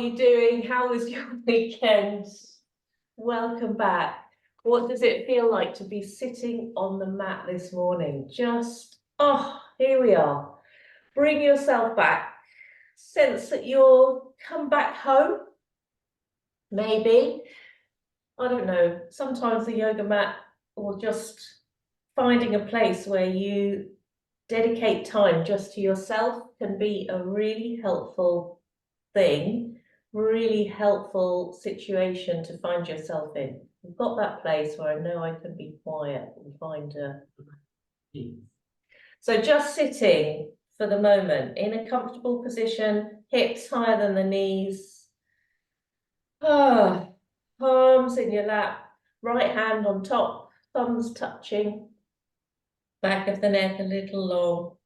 You doing? How was your weekend? Welcome back. What does it feel like to be sitting on the mat this morning? Here we are. Bring yourself back. Sense that you'll come back home. Maybe. I don't know. Sometimes the yoga mat or just finding a place where you dedicate time just to yourself can be a really helpful thing, really helpful situation to find yourself in. You've got that place where I know I can be quiet and find peace. So just sitting for the moment in a comfortable position, hips higher than the knees. Palms in your lap, right hand on top, thumbs touching, back of the neck a little long.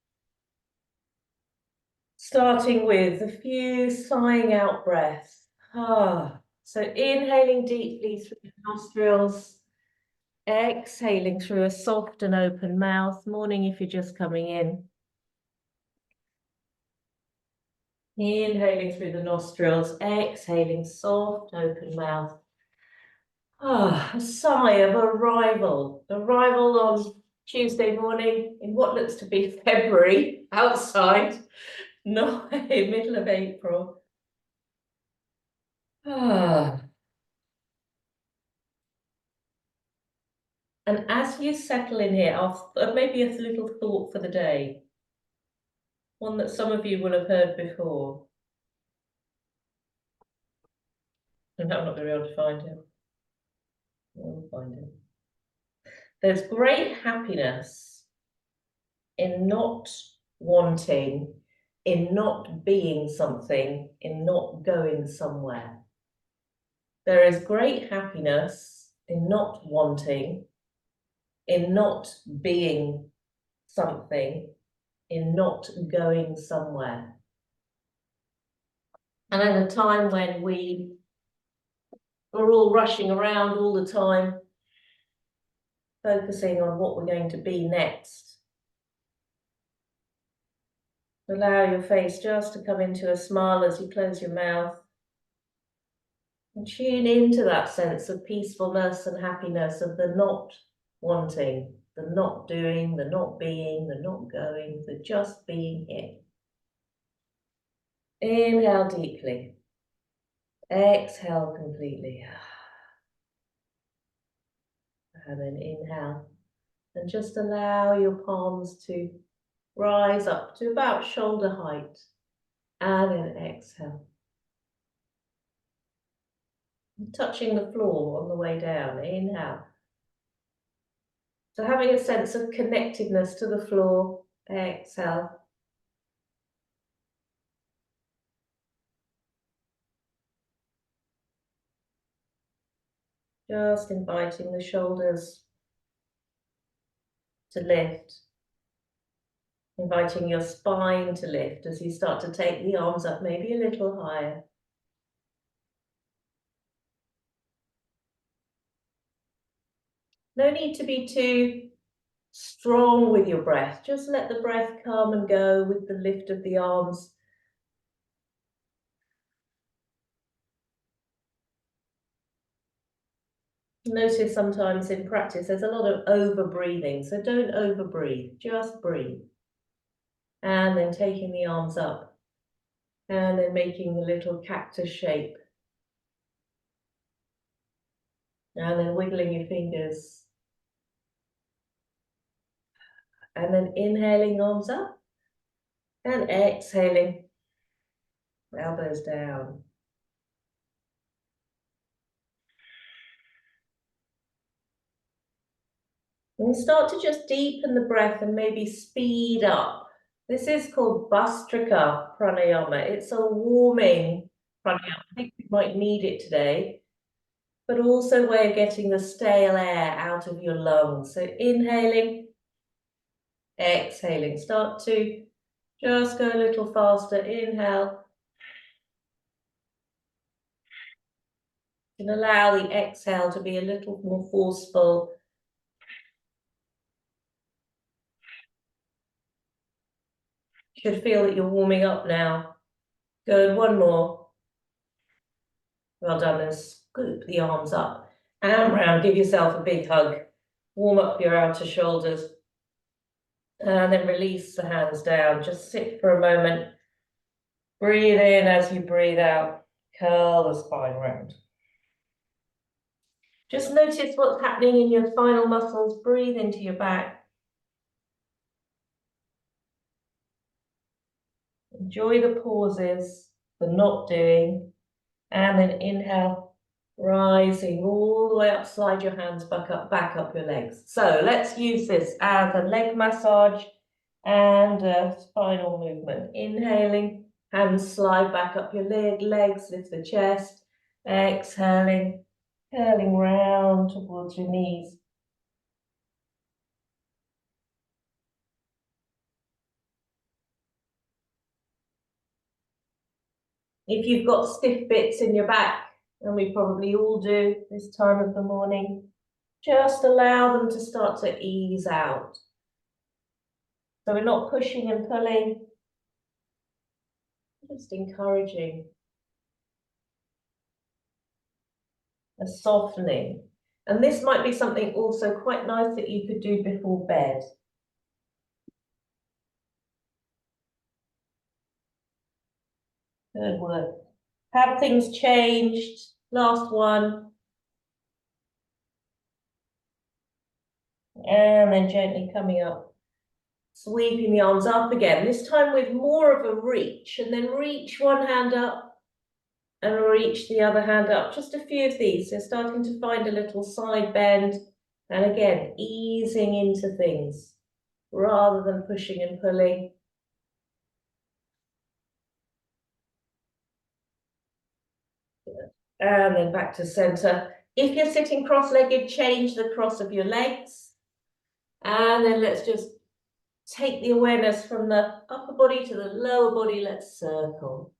Starting with a few sighing out breaths. So inhaling deeply through the nostrils, exhaling through a soft and open mouth. Morning if you're just coming in. Inhaling through the nostrils, exhaling soft, open mouth. A sigh of arrival. Arrival on Tuesday morning in what looks to be February outside, not in middle of April. And as you settle in here, maybe a little thought for the day. One that some of you will have heard before. And I'm not going to be able to find it. I'll find it. There's great happiness in not wanting, in not being something, in not going somewhere. There is great happiness in not wanting, in not being something, in not going somewhere. And at a time when we're all rushing around all the time, focusing on what we're going to be next. Allow your face just to come into a smile as you close your mouth. And tune into that sense of peacefulness and happiness of the not wanting, the not doing, the not being, the not going, the just being here. Inhale deeply. Exhale completely. And then inhale. And just allow your palms to rise up to about shoulder height. And then exhale. Touching the floor on the way down. Inhale. So having a sense of connectedness to the floor. Exhale. Just inviting the shoulders to lift. Inviting your spine to lift as you start to take the arms up maybe a little higher. No need to be too strong with your breath. Just let the breath come and go with the lift of the arms. Notice sometimes in practice there's a lot of over breathing, so don't over breathe, just breathe. And then taking the arms up and then making the little cactus shape. And then wiggling your fingers. And then inhaling, arms up. And exhaling, elbows down. And start to just deepen the breath and maybe speed up. This is called Bhastrika pranayama. It's a warming pranayama. I think you might need it today, but also a way of getting the stale air out of your lungs. So inhaling, exhaling. Start to just go a little faster. Inhale. And allow the exhale to be a little more forceful. Should feel that you're warming up now. Good, one more. Well done, and scoop the arms up and round. Give yourself a big hug. Warm up your outer shoulders. And then release the hands down. Just sit for a moment. Breathe in as you breathe out. Curl the spine round. Just notice what's happening in your spinal muscles. Breathe into your back. Enjoy the pauses, the not doing. And then inhale, rising all the way up. Slide your hands back up your legs. So let's use this as a leg massage and a spinal movement. Inhaling, hands slide back up your legs, lift the chest. Exhaling, curling round towards your knees. If you've got stiff bits in your back, and we probably all do this time of the morning, just allow them to start to ease out. So we're not pushing and pulling, just encouraging a softening. And this might be something also quite nice that you could do before bed. Good work. Have things changed? Last one. And then gently coming up. Sweeping the arms up again, this time with more of a reach, and then reach one hand up and reach the other hand up. Just a few of these. So starting to find a little side bend, and again, easing into things rather than pushing and pulling. And then back to center. If you're sitting cross-legged, change the cross of your legs. And then let's just take the awareness from the upper body to the lower body. Let's circle.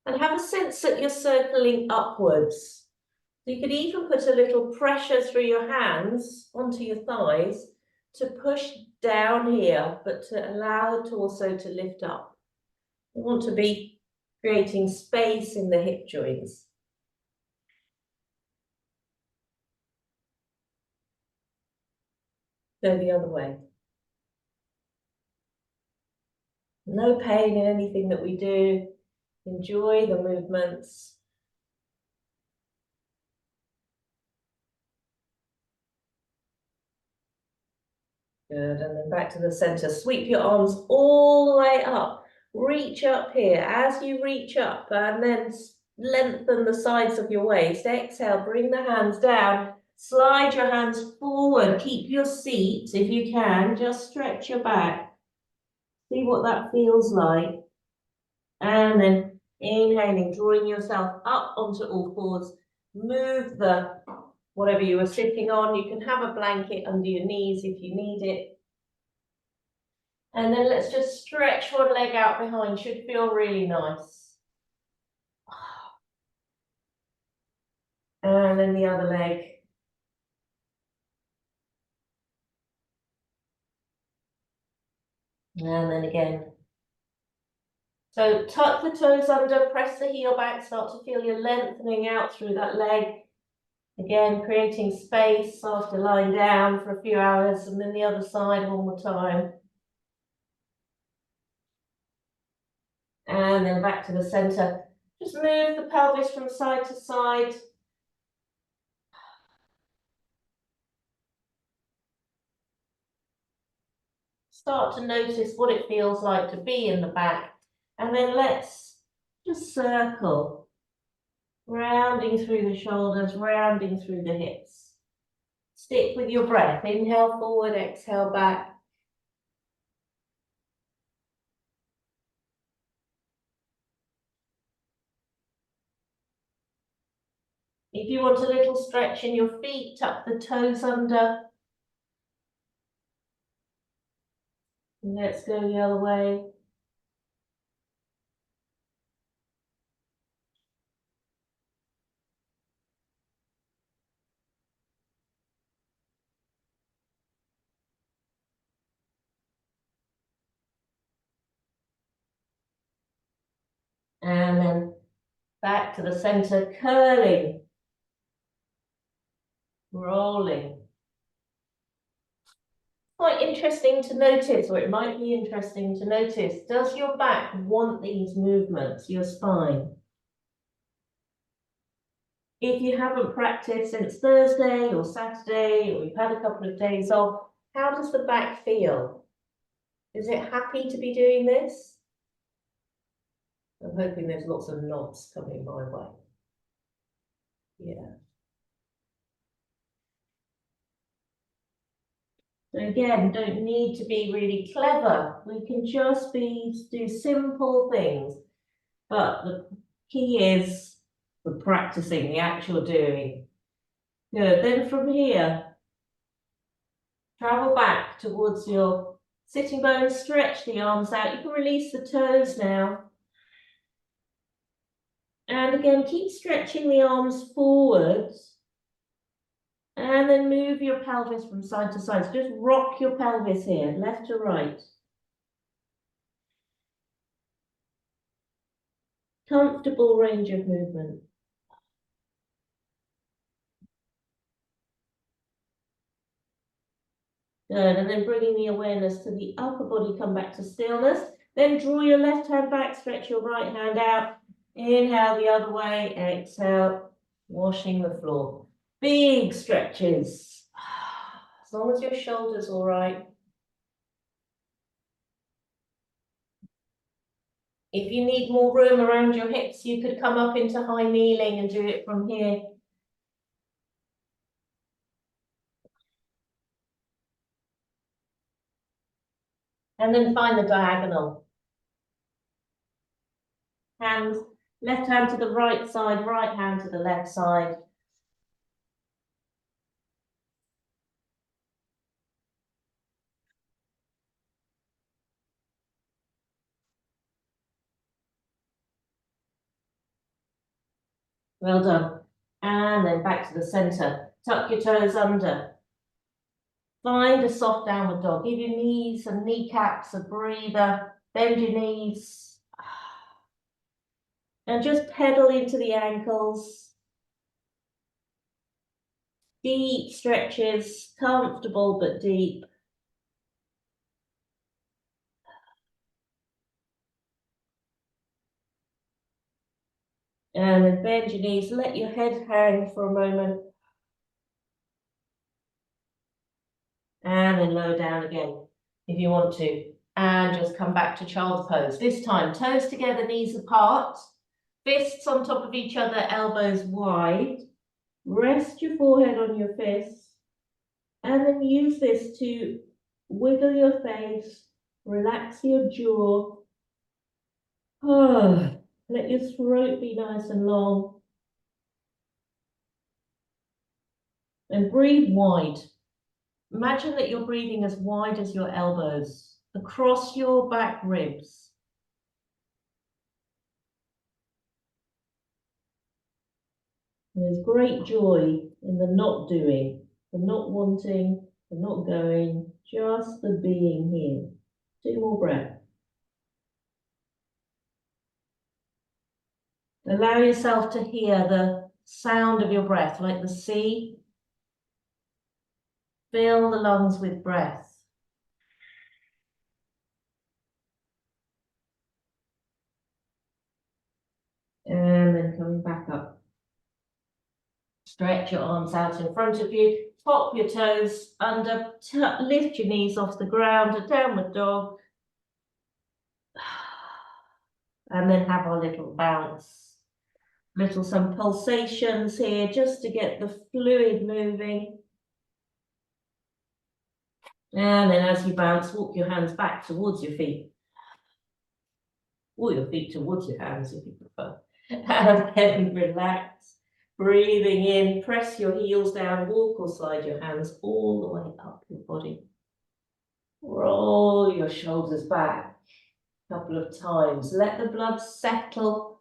And have a sense that you're circling upwards. So you could even put a little pressure through your hands onto your thighs to push down here, but to allow the torso to lift up. You want to be creating space in the hip joints. Go the other way. No pain in anything that we do. Enjoy the movements. Good, and then back to the center. Sweep your arms all the way up. Reach up here. As you reach up, and then lengthen the sides of your waist. Exhale, bring the hands down. Slide your hands forward. Keep your seat if you can. Just stretch your back. See what that feels like. And then inhaling, drawing yourself up onto all fours. Move the whatever you were sitting on. You can have a blanket under your knees if you need it. And then let's just stretch one leg out behind. Should feel really nice. And then the other leg. And then again. So tuck the toes under, press the heel back, start to feel your lengthening out through that leg. Again, creating space after lying down for a few hours, and then the other side one more time. And then back to the center. Just move the pelvis from side to side. Start to notice what it feels like to be in the back. And then let's just circle, rounding through the shoulders, rounding through the hips. Stick with your breath. Inhale forward, exhale back. If you want a little stretch in your feet, tuck the toes under. Let's go the other way. And then back to the center, curling, rolling. Quite interesting to notice, or it might be interesting to notice, does your back want these movements, your spine? If you haven't practiced since Thursday or Saturday, or you've had a couple of days off, how does the back feel? Is it happy to be doing this? I'm hoping there's lots of nods coming my way. Yeah. So again, don't need to be really clever. We can just do simple things. But the key is the practicing, the actual doing. Good. Then from here, travel back towards your sitting bones, stretch the arms out. You can release the toes now. And again, keep stretching the arms forwards. And then move your pelvis from side to side. So just rock your pelvis here, left to right. Comfortable range of movement. Good, and then bringing the awareness to the upper body, come back to stillness. Then draw your left hand back, stretch your right hand out. Inhale the other way, exhale, washing the floor. Big stretches. As long as your shoulder's all right. If you need more room around your hips, you could come up into high kneeling and do it from here. And then find the diagonal. Hands, left hand to the right side, right hand to the left side. Well done. And then back to the center. Tuck your toes under. Find a soft downward dog. Give your knees and kneecaps a breather. Bend your knees. And just pedal into the ankles. Deep stretches, comfortable but deep. And then bend your knees, let your head hang for a moment. And then lower down again if you want to. And just come back to child's pose. This time, toes together, knees apart. Fists on top of each other, elbows wide. Rest your forehead on your fists. And then use this to wiggle your face, relax your jaw. Let your throat be nice and long. And breathe wide. Imagine that you're breathing as wide as your elbows, across your back ribs. There's great joy in the not doing, the not wanting, the not going, just the being here. 2 more breaths. Allow yourself to hear the sound of your breath, like the sea. Fill the lungs with breath. And then coming back up. Stretch your arms out in front of you. Pop your toes under. Lift your knees off the ground. A downward dog. And then have our little bounce. Some pulsations here just to get the fluid moving. And then as you bounce, walk your hands back towards your feet. Or your feet towards your hands if you prefer. And then relax. Breathing in, press your heels down, walk or slide your hands all the way up your body. Roll your shoulders back a couple of times. Let the blood settle.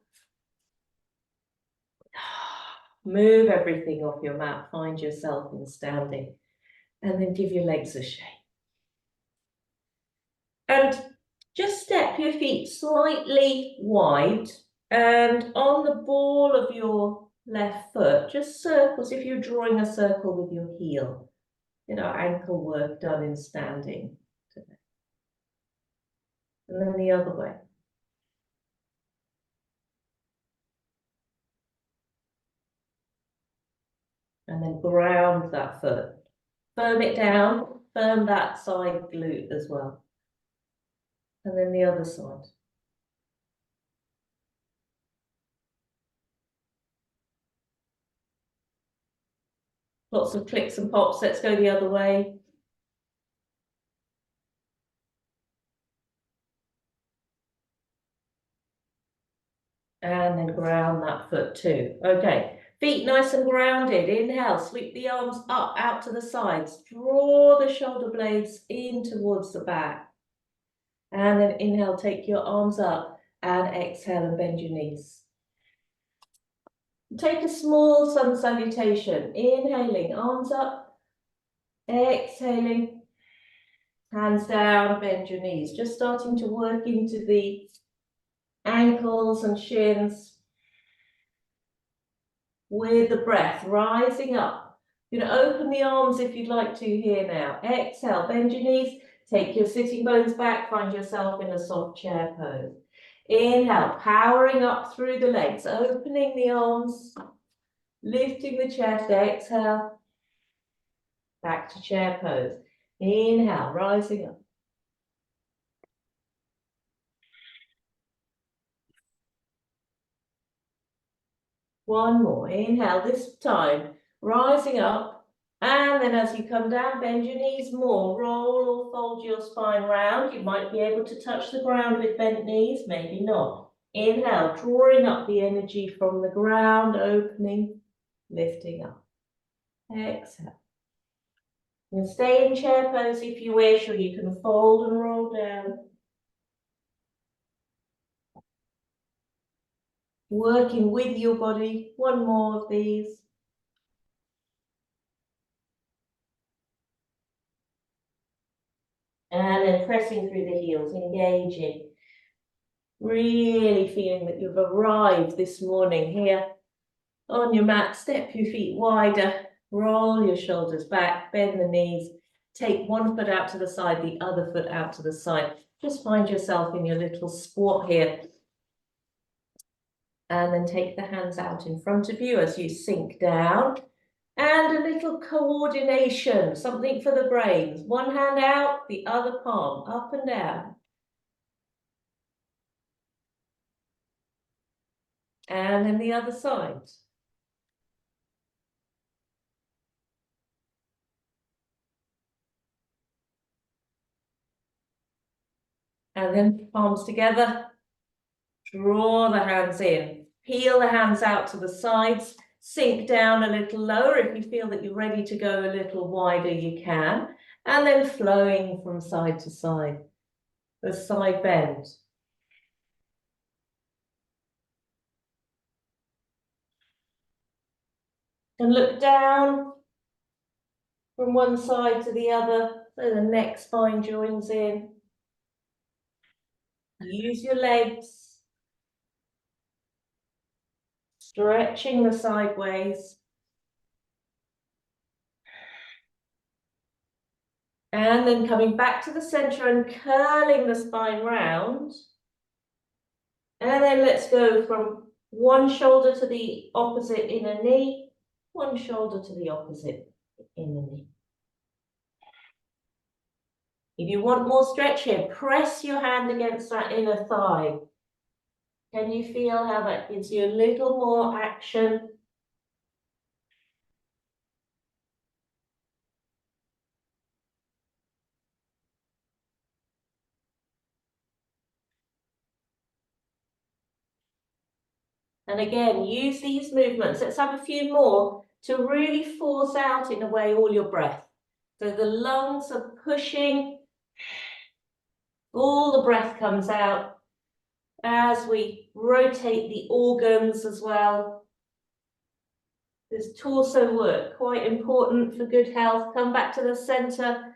Move everything off your mat. Find yourself in standing. And then give your legs a shake. And just step your feet slightly wide And on the ball of your left foot, just circles, if you're drawing a circle with your heel, ankle work done in standing today. And then the other way. And then ground that foot. Firm it down, firm that side glute as well. And then the other side. Lots of clicks and pops. Let's go the other way. And then ground that foot too. Okay, feet nice and grounded. Inhale, sweep the arms up, out to the sides. Draw the shoulder blades in towards the back. And then inhale, take your arms up and exhale and bend your knees. Take a small sun salutation. Inhaling, arms up. Exhaling, hands down, bend your knees. Just starting to work into the ankles and shins with the breath, rising up. You're going to open the arms if you'd like to here now. Exhale, bend your knees, take your sitting bones back, find yourself in a soft chair pose. Inhale, powering up through the legs, opening the arms, lifting the chest. Exhale, back to chair pose. Inhale, rising up. One more. Inhale, this time, rising up. And then as you come down, bend your knees more. Roll or fold your spine round. You might be able to touch the ground with bent knees, maybe not. Inhale, drawing up the energy from the ground, opening, lifting up. Exhale. You can stay in chair pose if you wish, or you can fold and roll down. Working with your body. One more of these. And then pressing through the heels, engaging. Really feeling that you've arrived this morning here on your mat. Step your feet wider, roll your shoulders back, bend the knees, take one foot out to the side, the other foot out to the side. Just find yourself in your little squat here. And then take the hands out in front of you as you sink down. And a little coordination, something for the brains. One hand out, the other palm, up and down. And then the other side. And then palms together. Draw the hands in. Peel the hands out to the sides. Sink down a little lower. If you feel that you're ready to go a little wider, you can. And then flowing from side to side. The side bend. And look down from one side to the other, so the neck spine joins in. Use your legs. Stretching the sideways. And then coming back to the center and curling the spine round. And then let's go from one shoulder to the opposite inner knee, one shoulder to the opposite inner knee. If you want more stretch here, press your hand against that inner thigh. Can you feel how that gives you a little more action? And again, use these movements. Let's have a few more to really force out in a way all your breath. So the lungs are pushing, all the breath comes out as we rotate the organs as well. This torso work, quite important for good health. Come back to the center.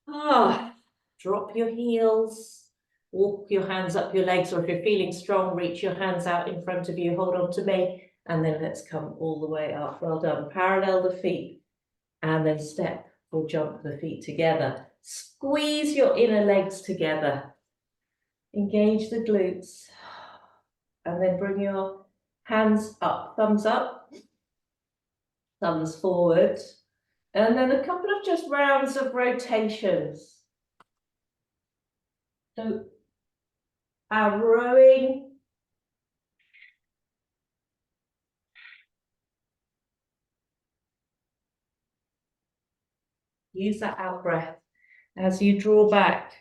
Drop your heels, walk your hands up your legs, or if you're feeling strong, reach your hands out in front of you, hold on to me, and then let's come all the way up. Well done. Parallel the feet, and then step or jump the feet together. Squeeze your inner legs together. Engage the glutes, and then bring your hands up, thumbs up, thumbs forward, and then a couple of just rounds of rotations. So our rowing, use that out breath as you draw back.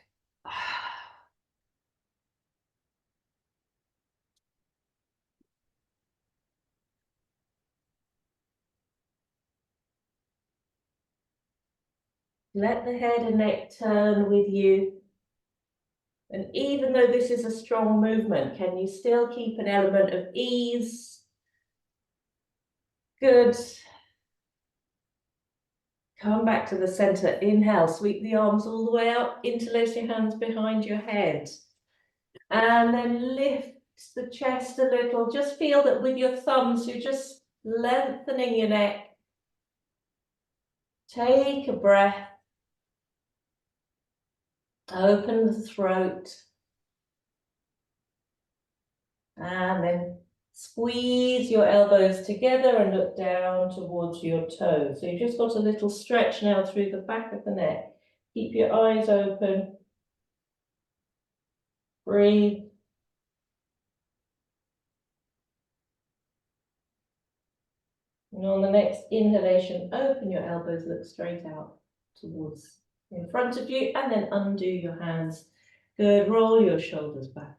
Let the head and neck turn with you. And even though this is a strong movement, can you still keep an element of ease? Good. Come back to the center. Inhale, sweep the arms all the way up, interlace your hands behind your head. And then lift the chest a little. Just feel that with your thumbs, you're just lengthening your neck. Take a breath. Open the throat. And then squeeze your elbows together and look down towards your toes. So you've just got a little stretch now through the back of the neck. Keep your eyes open. Breathe. And on the next inhalation, open your elbows, look straight out towards in front of you, and then undo your hands. Good, roll your shoulders back.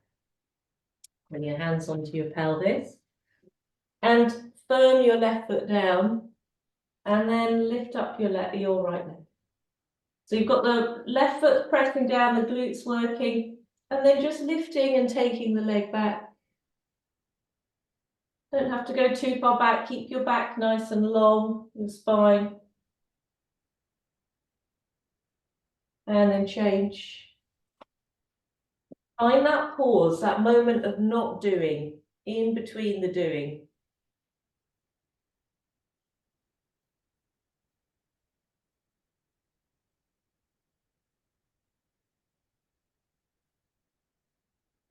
Bring your hands onto your pelvis. And firm your left foot down, and then lift up your right leg. So you've got the left foot pressing down, the glutes working, and then just lifting and taking the leg back. Don't have to go too far back. Keep your back nice and long, your spine. And then change. Find that pause, that moment of not doing, in between the doing.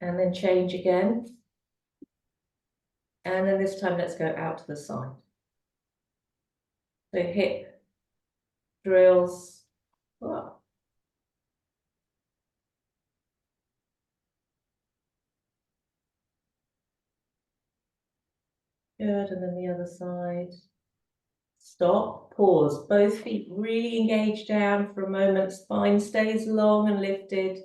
And then change again. And then this time, let's go out to the side. So hip drills. Up. Good, and then the other side. Stop, pause. Both feet really engage down for a moment. Spine stays long and lifted.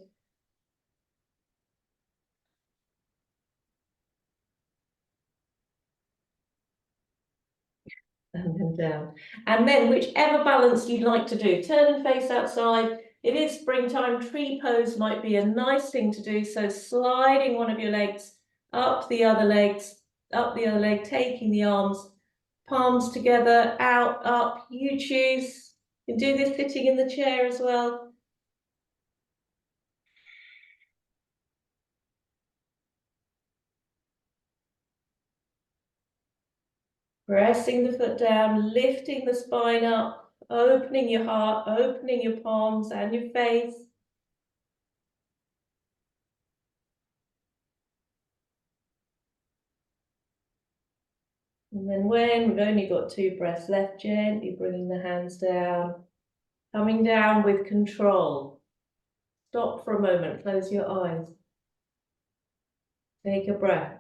And then down. And then whichever balance you'd like to do, turn and face outside. It is springtime. Tree pose might be a nice thing to do. So sliding one of your legs up the other legs, up the other leg, taking the arms, palms together, out, up. You choose. You can do this sitting in the chair as well. Pressing the foot down, lifting the spine up, opening your heart, opening your palms and your face. And then when we've only got 2 breaths left, gently bringing the hands down, coming down with control. Stop for a moment, close your eyes. Take a breath.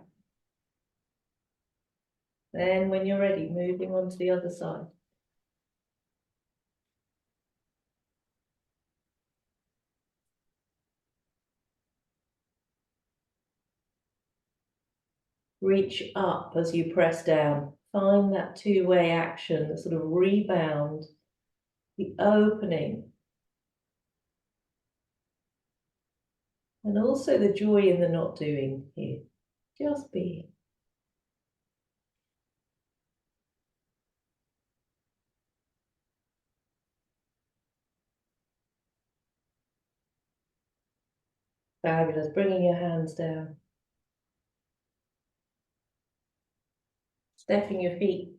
Then when you're ready, moving on to the other side. Reach up as you press down. Find that two-way action, the sort of rebound, the opening. And also the joy in the not doing here. Just being. Fabulous. Bringing your hands down. Stepping your feet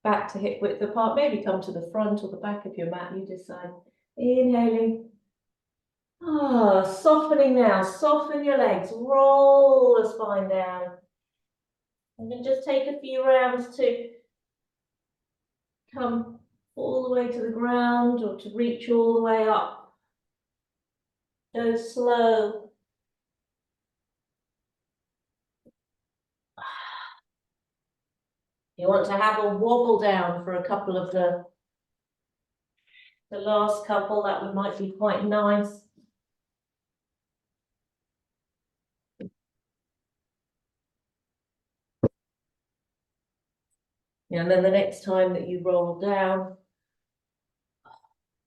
back to hip width apart. Maybe come to the front or the back of your mat, you decide. Inhaling. Ah, softening now. Soften your legs. Roll the spine down. And then just take a few rounds to come all the way to the ground or to reach all the way up. Go slow. You want to have a wobble down for a couple of the last couple, that might be quite nice. And then the next time that you roll down,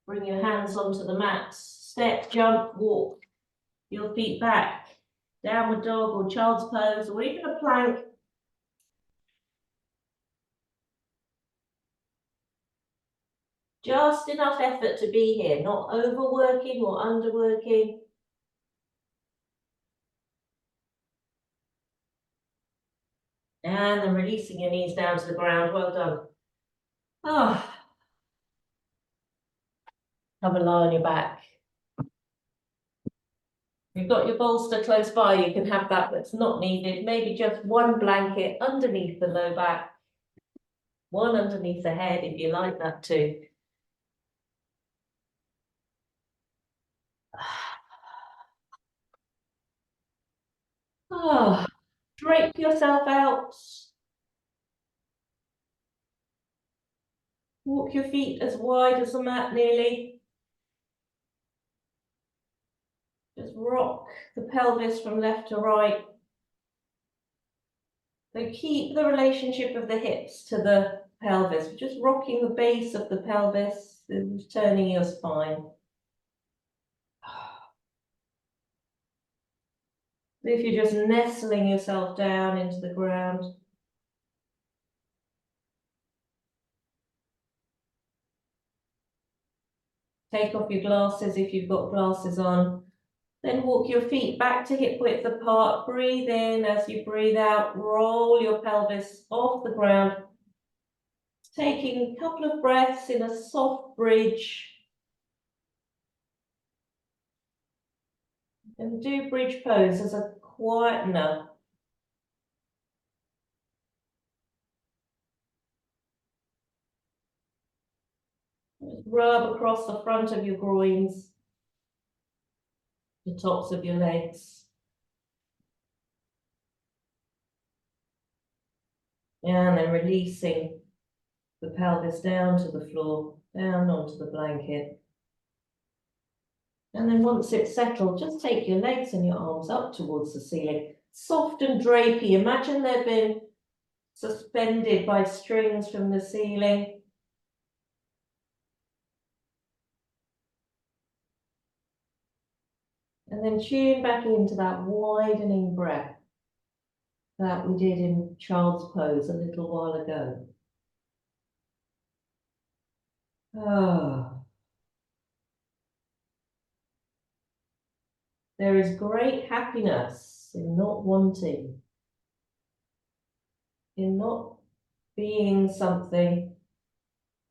bring your hands onto the mat, step, jump, walk your feet back, downward dog or child's pose, or even a plank. Just enough effort to be here, not overworking or underworking. And then releasing your knees down to the ground. Well done. Ah. Come and lie on your back. You've got your bolster close by, you can have that, but it's not needed. Maybe just one blanket underneath the low back, one underneath the head if you like that too. Ah, drape yourself out. Walk your feet as wide as the mat nearly. Just rock the pelvis from left to right. So keep the relationship of the hips to the pelvis, just rocking the base of the pelvis, turning your spine. If you're just nestling yourself down into the ground. Take off your glasses if you've got glasses on. Then walk your feet back to hip width apart. Breathe in as you breathe out. Roll your pelvis off the ground. Taking a couple of breaths in a soft bridge. And do bridge pose as a quietener. Just rub across the front of your groins, the tops of your legs. And then releasing the pelvis down to the floor, down onto the blanket. And then once it's settled, just take your legs and your arms up towards the ceiling. Soft and drapey. Imagine they've been suspended by strings from the ceiling. And then tune back into that widening breath that we did in child's pose a little while ago. Ah. There is great happiness in not wanting, in not being something,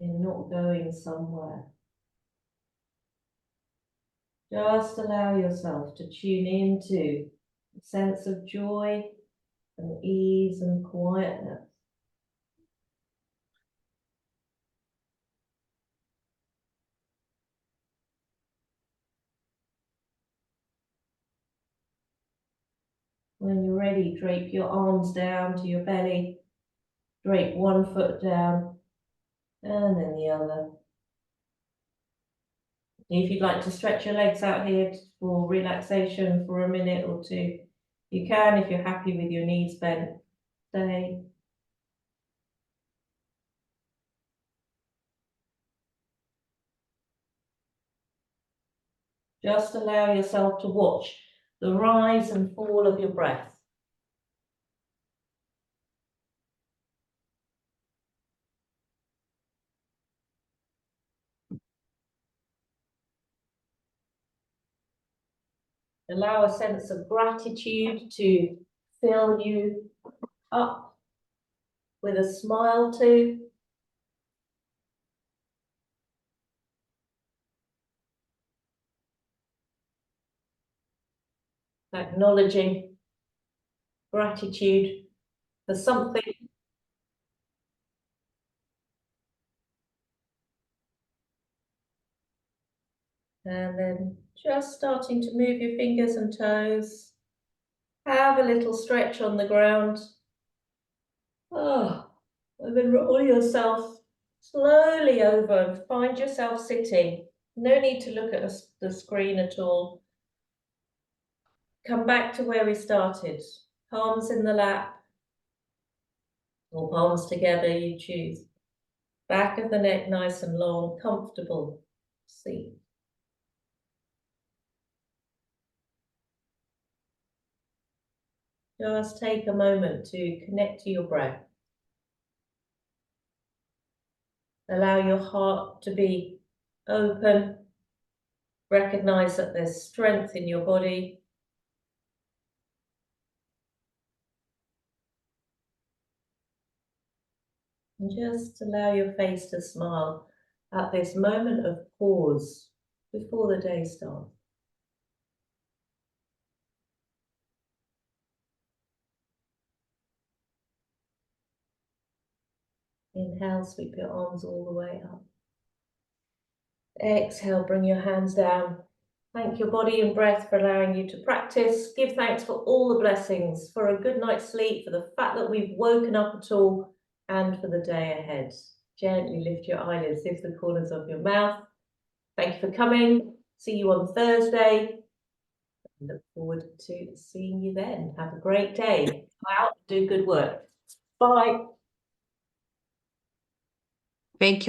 in not going somewhere. Just allow yourself to tune into a sense of joy and ease and quietness. When you're ready, drape your arms down to your belly, drape one foot down and then the other. If you'd like to stretch your legs out here for relaxation for a minute or two, you can. If you're happy with your knees bent, stay. Just allow yourself to watch the rise and fall of your breath. Allow a sense of gratitude to fill you up with a smile too. Acknowledging gratitude for something. And then just starting to move your fingers and toes. Have a little stretch on the ground. Oh, and then roll yourself slowly over and find yourself sitting. No need to look at the screen at all. Come back to where we started. Palms in the lap, or palms together, you choose. Back of the neck nice and long, comfortable seat. Just take a moment to connect to your breath. Allow your heart to be open. Recognize that there's strength in your body. And just allow your face to smile at this moment of pause before the day starts. Inhale, sweep your arms all the way up. Exhale, bring your hands down. Thank your body and breath for allowing you to practice. Give thanks for all the blessings, for a good night's sleep, for the fact that we've woken up at all, and for the day ahead. Gently lift your eyelids, lift the corners of your mouth. Thank you for coming. See you on Thursday. Look forward to seeing you then. Have a great day. Go out, do good work. Bye. Thank you.